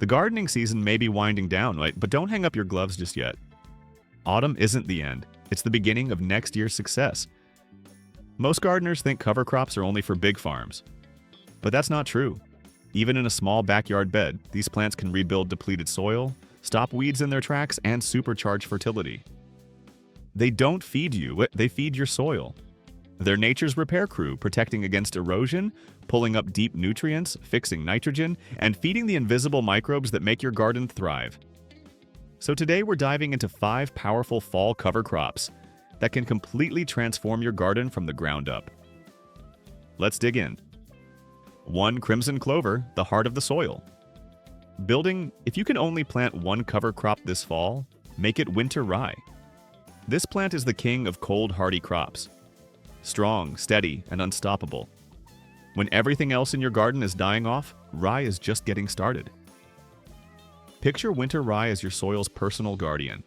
The gardening season may be winding down, right? But don't hang up your gloves just yet. Autumn isn't the end. It's the beginning of next year's success. Most gardeners think cover crops are only for big farms. But that's not true. Even in a small backyard bed, these plants can rebuild depleted soil, stop weeds in their tracks, and supercharge fertility. They don't feed you, they feed your soil. They're nature's repair crew, protecting against erosion, pulling up deep nutrients, fixing nitrogen, and feeding the invisible microbes that make your garden thrive. So today we're diving into 5 powerful fall cover crops that can completely transform your garden from the ground up. Let's dig in. 1. Crimson clover, the heart of the soil. If you can only plant one cover crop this fall, make it winter rye. This plant is the king of cold hardy crops. Strong, steady, and unstoppable. When everything else in your garden is dying off, rye is just getting started. Picture winter rye as your soil's personal guardian.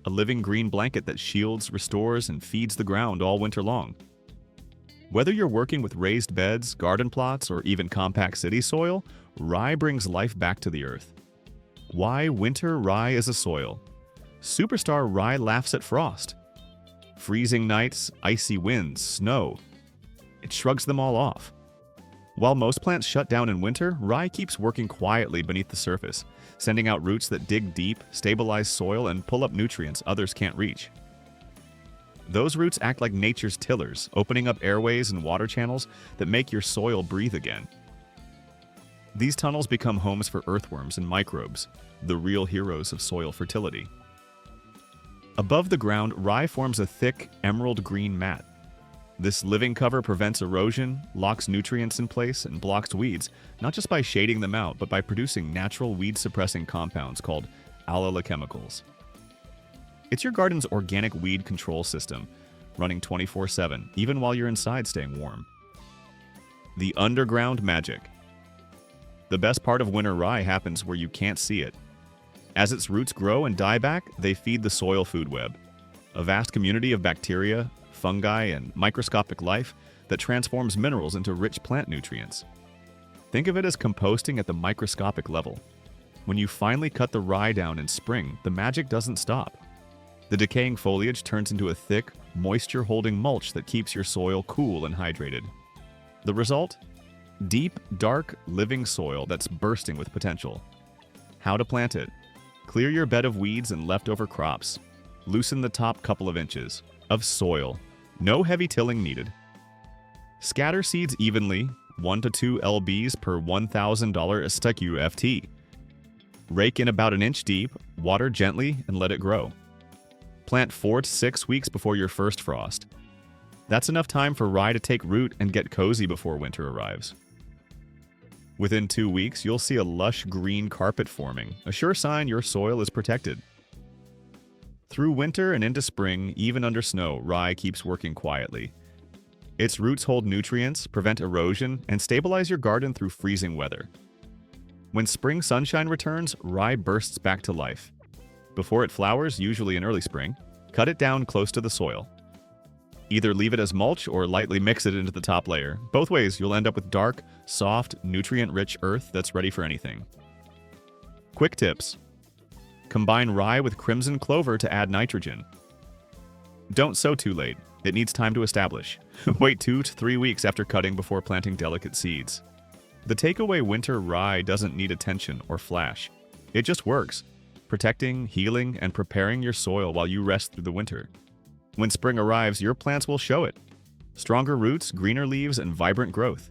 A living green blanket that shields, restores, and feeds the ground all winter long. Whether you're working with raised beds, garden plots, or even compact city soil, rye brings life back to the earth. Why winter rye as a soil? Superstar rye laughs at frost. Freezing nights, icy winds, snow. It shrugs them all off. While most plants shut down in winter, rye keeps working quietly beneath the surface, sending out roots that dig deep, stabilize soil, and pull up nutrients others can't reach. Those roots act like nature's tillers, opening up airways and water channels that make your soil breathe again. These tunnels become homes for earthworms and microbes, the real heroes of soil fertility. Above the ground, rye forms a thick, emerald green mat. This living cover prevents erosion, locks nutrients in place, and blocks weeds, not just by shading them out, but by producing natural weed-suppressing compounds called allelochemicals. It's your garden's organic weed control system, running 24/7, even while you're inside staying warm. The underground magic. The best part of winter rye happens where you can't see it. As its roots grow and die back, they feed the soil food web, a vast community of bacteria, fungi, and microscopic life that transforms minerals into rich plant nutrients. Think of it as composting at the microscopic level. When you finally cut the rye down in spring, the magic doesn't stop. The decaying foliage turns into a thick, moisture-holding mulch that keeps your soil cool and hydrated. The result? Deep, dark, living soil that's bursting with potential. How to plant it? Clear your bed of weeds and leftover crops. Loosen the top couple of inches of soil. No heavy tilling needed. Scatter seeds evenly, 1 to 2 lbs per $1,000 STUFT. Rake in about an inch deep, water gently, and let it grow. Plant 4 to 6 weeks before your first frost. That's enough time for rye to take root and get cozy before winter arrives. Within 2 weeks, you'll see a lush green carpet forming, a sure sign your soil is protected. Through winter and into spring, even under snow, rye keeps working quietly. Its roots hold nutrients, prevent erosion, and stabilize your garden through freezing weather. When spring sunshine returns, rye bursts back to life. Before it flowers, usually in early spring, cut it down close to the soil. Either leave it as mulch or lightly mix it into the top layer. Both ways, you'll end up with dark, soft, nutrient-rich earth that's ready for anything. Quick tips. Combine rye with crimson clover to add nitrogen. Don't sow too late. It needs time to establish. Wait 2 to 3 weeks after cutting before planting delicate seeds. The takeaway winter rye doesn't need attention or flash. It just works, protecting, healing, and preparing your soil while you rest through the winter. When spring arrives, your plants will show it. Stronger roots, greener leaves, and vibrant growth.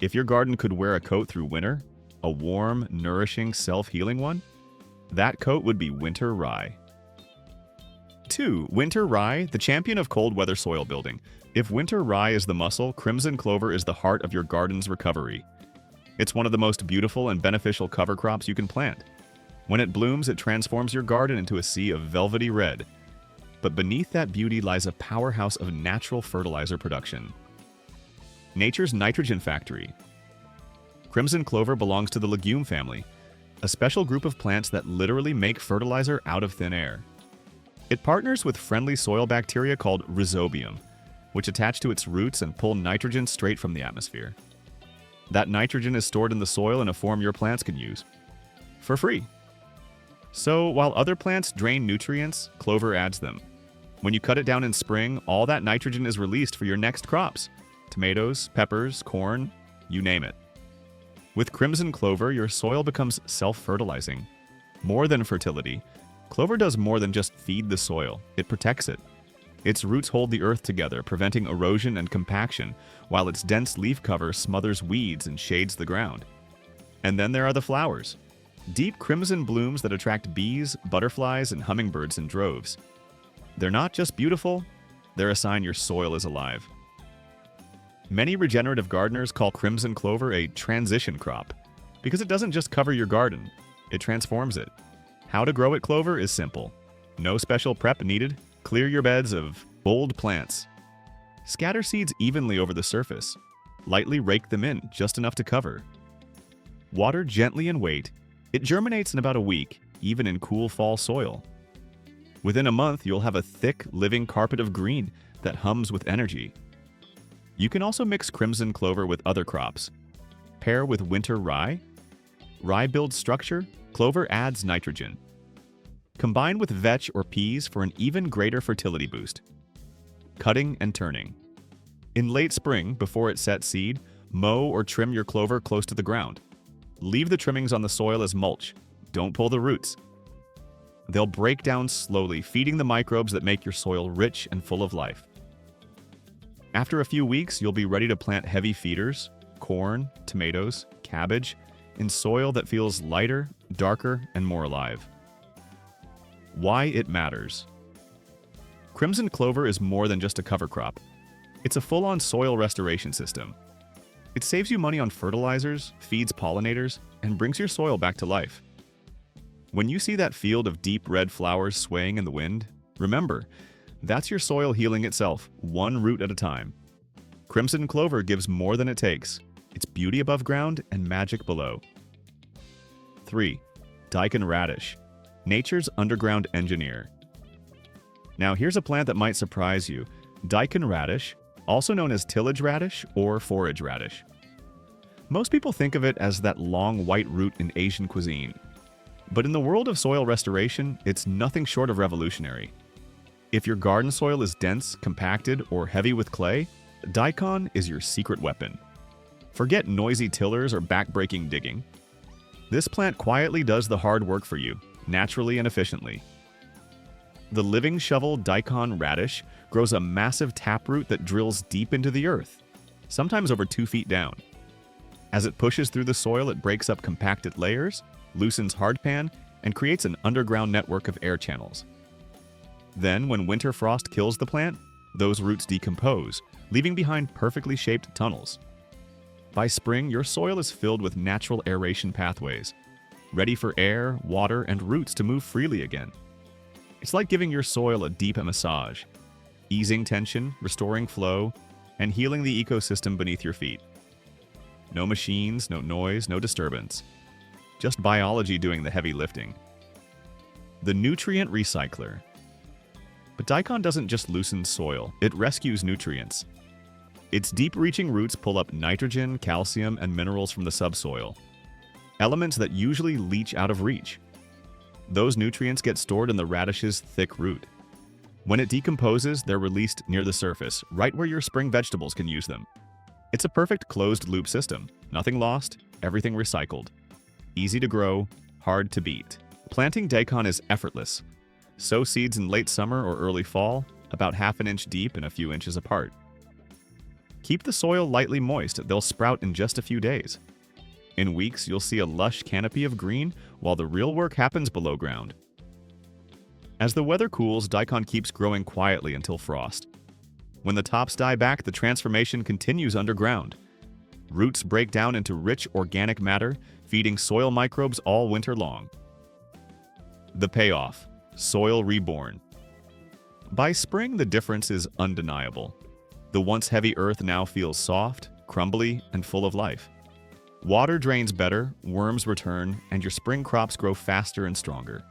If your garden could wear a coat through winter, a warm, nourishing, self-healing one, that coat would be winter rye. 2. Winter rye, the champion of cold weather soil building. If winter rye is the muscle, crimson clover is the heart of your garden's recovery. It's one of the most beautiful and beneficial cover crops you can plant. When it blooms, it transforms your garden into a sea of velvety red. But beneath that beauty lies a powerhouse of natural fertilizer production. Nature's nitrogen factory. Crimson clover belongs to the legume family, a special group of plants that literally make fertilizer out of thin air. It partners with friendly soil bacteria called rhizobium, which attach to its roots and pull nitrogen straight from the atmosphere. That nitrogen is stored in the soil in a form your plants can use. for free. So while other plants drain nutrients, clover adds them. When you cut it down in spring, all that nitrogen is released for your next crops. Tomatoes, peppers, corn, you name it. With crimson clover, your soil becomes self-fertilizing. More than fertility, clover does more than just feed the soil, it protects it. Its roots hold the earth together, preventing erosion and compaction, while its dense leaf cover smothers weeds and shades the ground. And then there are the flowers. Deep crimson blooms that attract bees, butterflies, and hummingbirds in droves. They're not just beautiful, they're a sign your soil is alive. Many regenerative gardeners call crimson clover a transition crop because it doesn't just cover your garden, it transforms it. How to grow it clover is simple. No special prep needed. Clear your beds of bold plants. Scatter seeds evenly over the surface. Lightly rake them in, just enough to cover. Water gently and wait. It germinates in about a week, even in cool fall soil. Within a month, you'll have a thick, living carpet of green that hums with energy. You can also mix crimson clover with other crops. Pair with winter rye. Rye builds structure, clover adds nitrogen. Combine with vetch or peas for an even greater fertility boost. Cutting and turning. In late spring, before it sets seed, mow or trim your clover close to the ground. Leave the trimmings on the soil as mulch. Don't pull the roots. They'll break down slowly, feeding the microbes that make your soil rich and full of life. After a few weeks, you'll be ready to plant heavy feeders, corn, tomatoes, cabbage, in soil that feels lighter, darker, and more alive. Why it matters. Crimson clover is more than just a cover crop. It's a full-on soil restoration system. It saves you money on fertilizers, feeds pollinators, and brings your soil back to life. When you see that field of deep red flowers swaying in the wind, remember, that's your soil healing itself, one root at a time. Crimson clover gives more than it takes. It's beauty above ground and magic below. 3. Daikon radish, nature's underground engineer. Now here's a plant that might surprise you. Daikon radish, also known as tillage radish or forage radish. Most people think of it as that long white root in Asian cuisine. But in the world of soil restoration, it's nothing short of revolutionary. If your garden soil is dense, compacted, or heavy with clay, daikon is your secret weapon. Forget noisy tillers or back-breaking digging. This plant quietly does the hard work for you, naturally and efficiently. The living shovel daikon radish grows a massive taproot that drills deep into the earth, sometimes over 2 feet down. As it pushes through the soil, it breaks up compacted layers, loosens hardpan, and creates an underground network of air channels. Then, when winter frost kills the plant, those roots decompose, leaving behind perfectly shaped tunnels. By spring, your soil is filled with natural aeration pathways, ready for air, water, and roots to move freely again. It's like giving your soil a deep massage, easing tension, restoring flow, and healing the ecosystem beneath your feet. No machines, no noise, no disturbance. Just biology doing the heavy lifting. The nutrient recycler. But daikon doesn't just loosen soil, it rescues nutrients. Its deep-reaching roots pull up nitrogen, calcium, and minerals from the subsoil, elements that usually leach out of reach. Those nutrients get stored in the radish's thick root. When it decomposes, they're released near the surface, right where your spring vegetables can use them. It's a perfect closed-loop system. Nothing lost, everything recycled. Easy to grow, hard to beat. Planting daikon is effortless. Sow seeds in late summer or early fall, about ½ inch deep and a few inches apart. Keep the soil lightly moist, they'll sprout in just a few days. In weeks, you'll see a lush canopy of green while the real work happens below ground. As the weather cools, daikon keeps growing quietly until frost. When the tops die back, the transformation continues underground. Roots break down into rich organic matter, feeding soil microbes all winter long. The payoff: soil reborn. By spring, the difference is undeniable. The once heavy earth now feels soft, crumbly, and full of life. Water drains better, worms return, and your spring crops grow faster and stronger.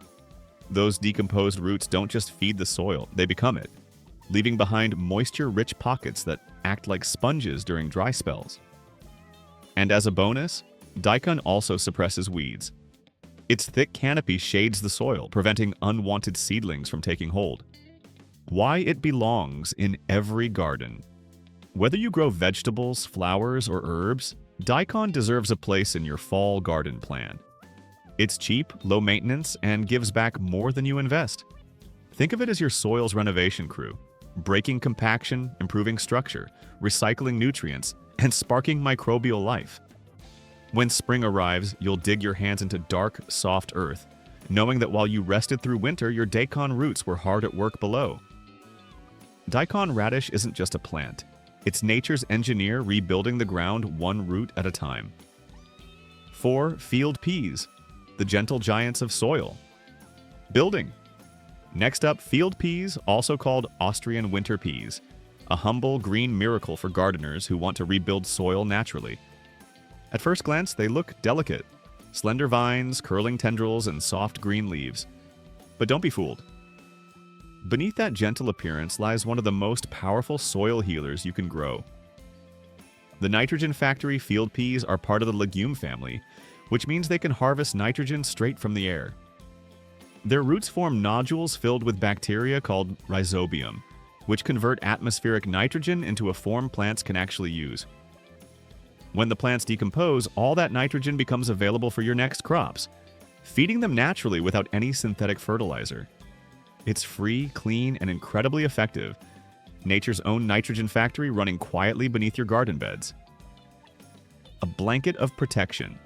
Those decomposed roots don't just feed the soil, they become it, leaving behind moisture-rich pockets that act like sponges during dry spells. And as a bonus, daikon also suppresses weeds. Its thick canopy shades the soil, preventing unwanted seedlings from taking hold. Why it belongs in every garden. Whether you grow vegetables, flowers, or herbs, daikon deserves a place in your fall garden plan. It's cheap, low maintenance, and gives back more than you invest. Think of it as your soil's renovation crew, breaking compaction, improving structure, recycling nutrients, and sparking microbial life. When spring arrives, you'll dig your hands into dark, soft earth, knowing that while you rested through winter, your daikon roots were hard at work below. Daikon radish isn't just a plant. It's nature's engineer rebuilding the ground one root at a time. 4. Field peas, the gentle giants of soil. Building. Next up, field peas, also called Austrian winter peas, a humble green miracle for gardeners who want to rebuild soil naturally. At first glance, they look delicate, slender vines, curling tendrils, and soft green leaves. But don't be fooled. Beneath that gentle appearance lies one of the most powerful soil healers you can grow. The nitrogen factory field peas are part of the legume family, which means they can harvest nitrogen straight from the air. Their roots form nodules filled with bacteria called rhizobium, which convert atmospheric nitrogen into a form plants can actually use. When the plants decompose, all that nitrogen becomes available for your next crops, feeding them naturally without any synthetic fertilizer. It's free, clean, and incredibly effective. Nature's own nitrogen factory running quietly beneath your garden beds. A blanket of protection.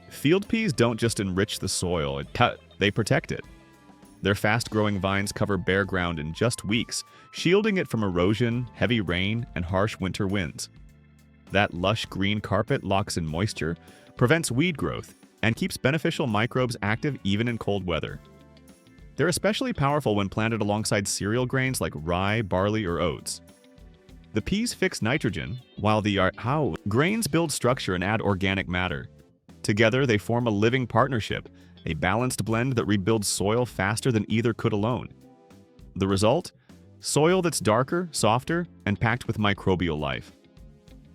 Field peas don't just enrich the soil, they protect it. Their fast-growing vines cover bare ground in just weeks, shielding it from erosion, heavy rain, and harsh winter winds. That lush green carpet locks in moisture, prevents weed growth, and keeps beneficial microbes active even in cold weather. They're especially powerful when planted alongside cereal grains like rye, barley, or oats. The peas fix nitrogen, while the grains build structure and add organic matter. Together, they form a living partnership, a balanced blend that rebuilds soil faster than either could alone. The result? Soil that's darker, softer, and packed with microbial life.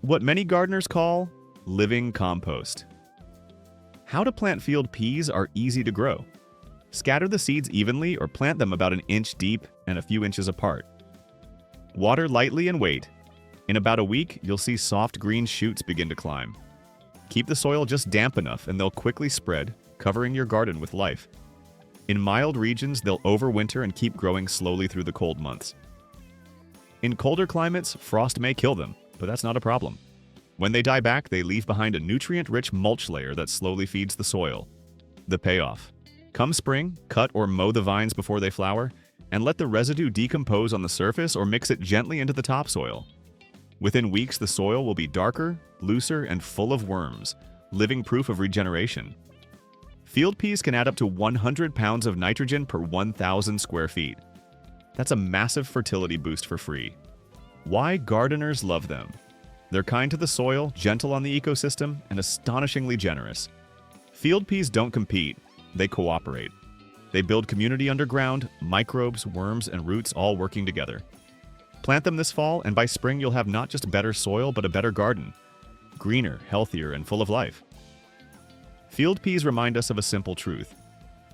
What many gardeners call living compost. How to plant field peas are easy to grow. Scatter the seeds evenly or plant them about an inch deep and a few inches apart. Water lightly and wait. In about a week, you'll see soft green shoots begin to climb. Keep the soil just damp enough and they'll quickly spread, covering your garden with life. In mild regions, they'll overwinter and keep growing slowly through the cold months. In colder climates, frost may kill them, but that's not a problem. When they die back, they leave behind a nutrient-rich mulch layer that slowly feeds the soil. The payoff. Come spring, cut or mow the vines before they flower, and let the residue decompose on the surface or mix it gently into the topsoil. Within weeks, the soil will be darker, looser, and full of worms, living proof of regeneration. Field peas can add up to 100 pounds of nitrogen per 1,000 square feet. That's a massive fertility boost for free. Why gardeners love them? They're kind to the soil, gentle on the ecosystem, and astonishingly generous. Field peas don't compete, they cooperate. They build community underground, microbes, worms, and roots all working together. Plant them this fall, and by spring you'll have not just better soil, but a better garden. Greener, healthier, and full of life. Field peas remind us of a simple truth.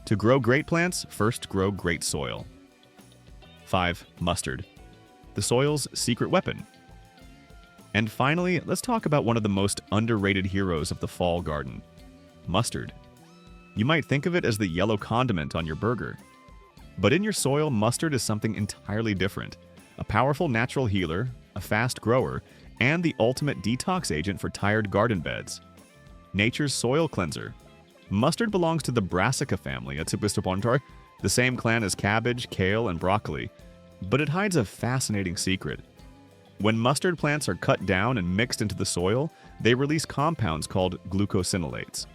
To grow great plants, first grow great soil. 5. Mustard. The soil's secret weapon. And finally, let's talk about one of the most underrated heroes of the fall garden. Mustard. You might think of it as the yellow condiment on your burger. But in your soil, mustard is something entirely different. A powerful natural healer, a fast grower, and the ultimate detox agent for tired garden beds. Nature's soil cleanser. Mustard belongs to the Brassica family, the same clan as cabbage, kale, and broccoli, but it hides a fascinating secret. When mustard plants are cut down and mixed into the soil, they release compounds called glucosinolates.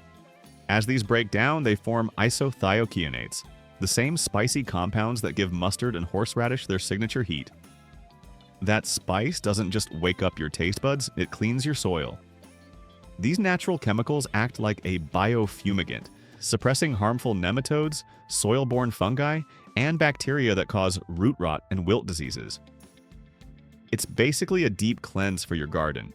As these break down, they form isothiokeanates, the same spicy compounds that give mustard and horseradish their signature heat. That spice doesn't just wake up your taste buds, it cleans your soil. These natural chemicals act like a biofumigant, suppressing harmful nematodes, soil-borne fungi, and bacteria that cause root rot and wilt diseases. It's basically a deep cleanse for your garden.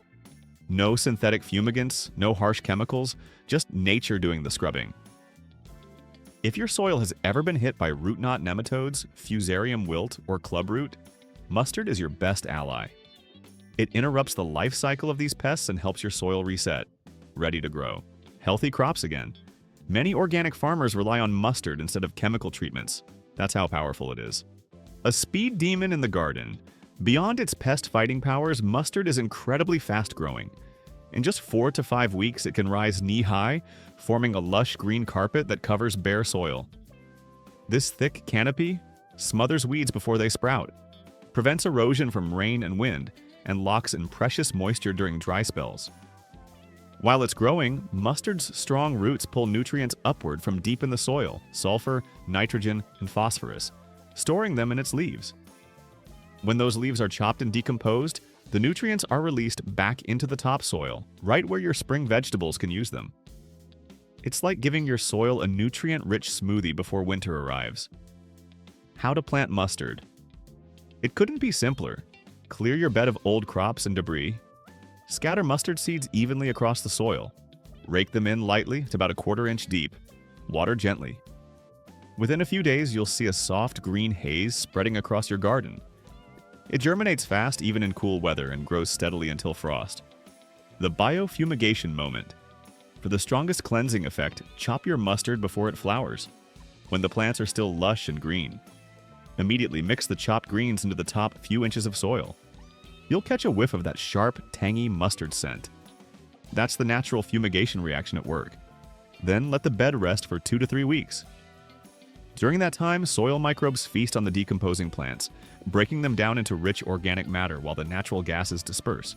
No synthetic fumigants, no harsh chemicals, just nature doing the scrubbing. If your soil has ever been hit by root knot nematodes, fusarium wilt, or clubroot, mustard is your best ally. It interrupts the life cycle of these pests and helps your soil reset, ready to grow healthy crops again. Many organic farmers rely on mustard instead of chemical treatments. That's how powerful it is. A speed demon in the garden. Beyond its pest-fighting powers, mustard is incredibly fast-growing. In just 4 to 5 weeks, it can rise knee-high, forming a lush green carpet that covers bare soil. This thick canopy smothers weeds before they sprout, prevents erosion from rain and wind, and locks in precious moisture during dry spells. While it's growing, mustard's strong roots pull nutrients upward from deep in the soil, sulfur, nitrogen, and phosphorus, storing them in its leaves. When those leaves are chopped and decomposed, the nutrients are released back into the topsoil, right where your spring vegetables can use them. It's like giving your soil a nutrient-rich smoothie before winter arrives. How to plant mustard. It couldn't be simpler. Clear your bed of old crops and debris. Scatter mustard seeds evenly across the soil. Rake them in lightly to about a 1/4 inch deep. Water gently. Within a few days, you'll see a soft green haze spreading across your garden. It germinates fast even in cool weather and grows steadily until frost. The biofumigation moment. For the strongest cleansing effect, chop your mustard before it flowers, when the plants are still lush and green. Immediately mix the chopped greens into the top few inches of soil. You'll catch a whiff of that sharp, tangy mustard scent. That's the natural fumigation reaction at work. Then let the bed rest for 2 to 3 weeks. During that time, soil microbes feast on the decomposing plants, breaking them down into rich organic matter while the natural gases disperse.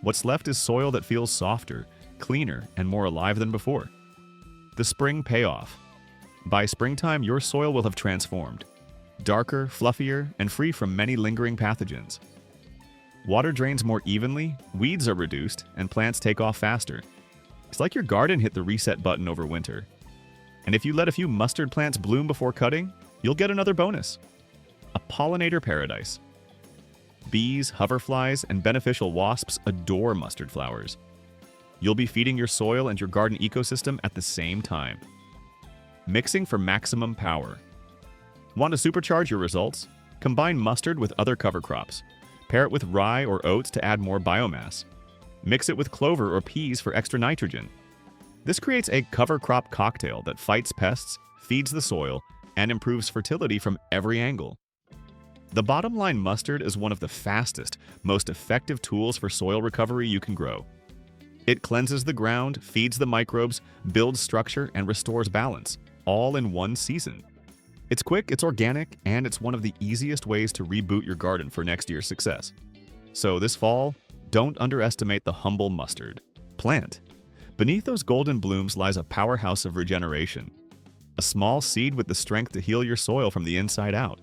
What's left is soil that feels softer, cleaner, and more alive than before. The spring payoff. By springtime, your soil will have transformed. Darker, fluffier, and free from many lingering pathogens. Water drains more evenly, weeds are reduced, and plants take off faster. It's like your garden hit the reset button over winter. And if you let a few mustard plants bloom before cutting, you'll get another bonus. A pollinator paradise. Bees, hoverflies, and beneficial wasps adore mustard flowers. You'll be feeding your soil and your garden ecosystem at the same time. Mixing for maximum power. Want to supercharge your results? Combine mustard with other cover crops. Pair it with rye or oats to add more biomass. Mix it with clover or peas for extra nitrogen. This creates a cover crop cocktail that fights pests, feeds the soil, and improves fertility from every angle. The bottom line, mustard is one of the fastest, most effective tools for soil recovery you can grow. It cleanses the ground, feeds the microbes, builds structure, and restores balance, all in one season. It's quick, it's organic, and it's one of the easiest ways to reboot your garden for next year's success. So this fall, don't underestimate the humble mustard. Plant. Beneath those golden blooms lies a powerhouse of regeneration. A small seed with the strength to heal your soil from the inside out.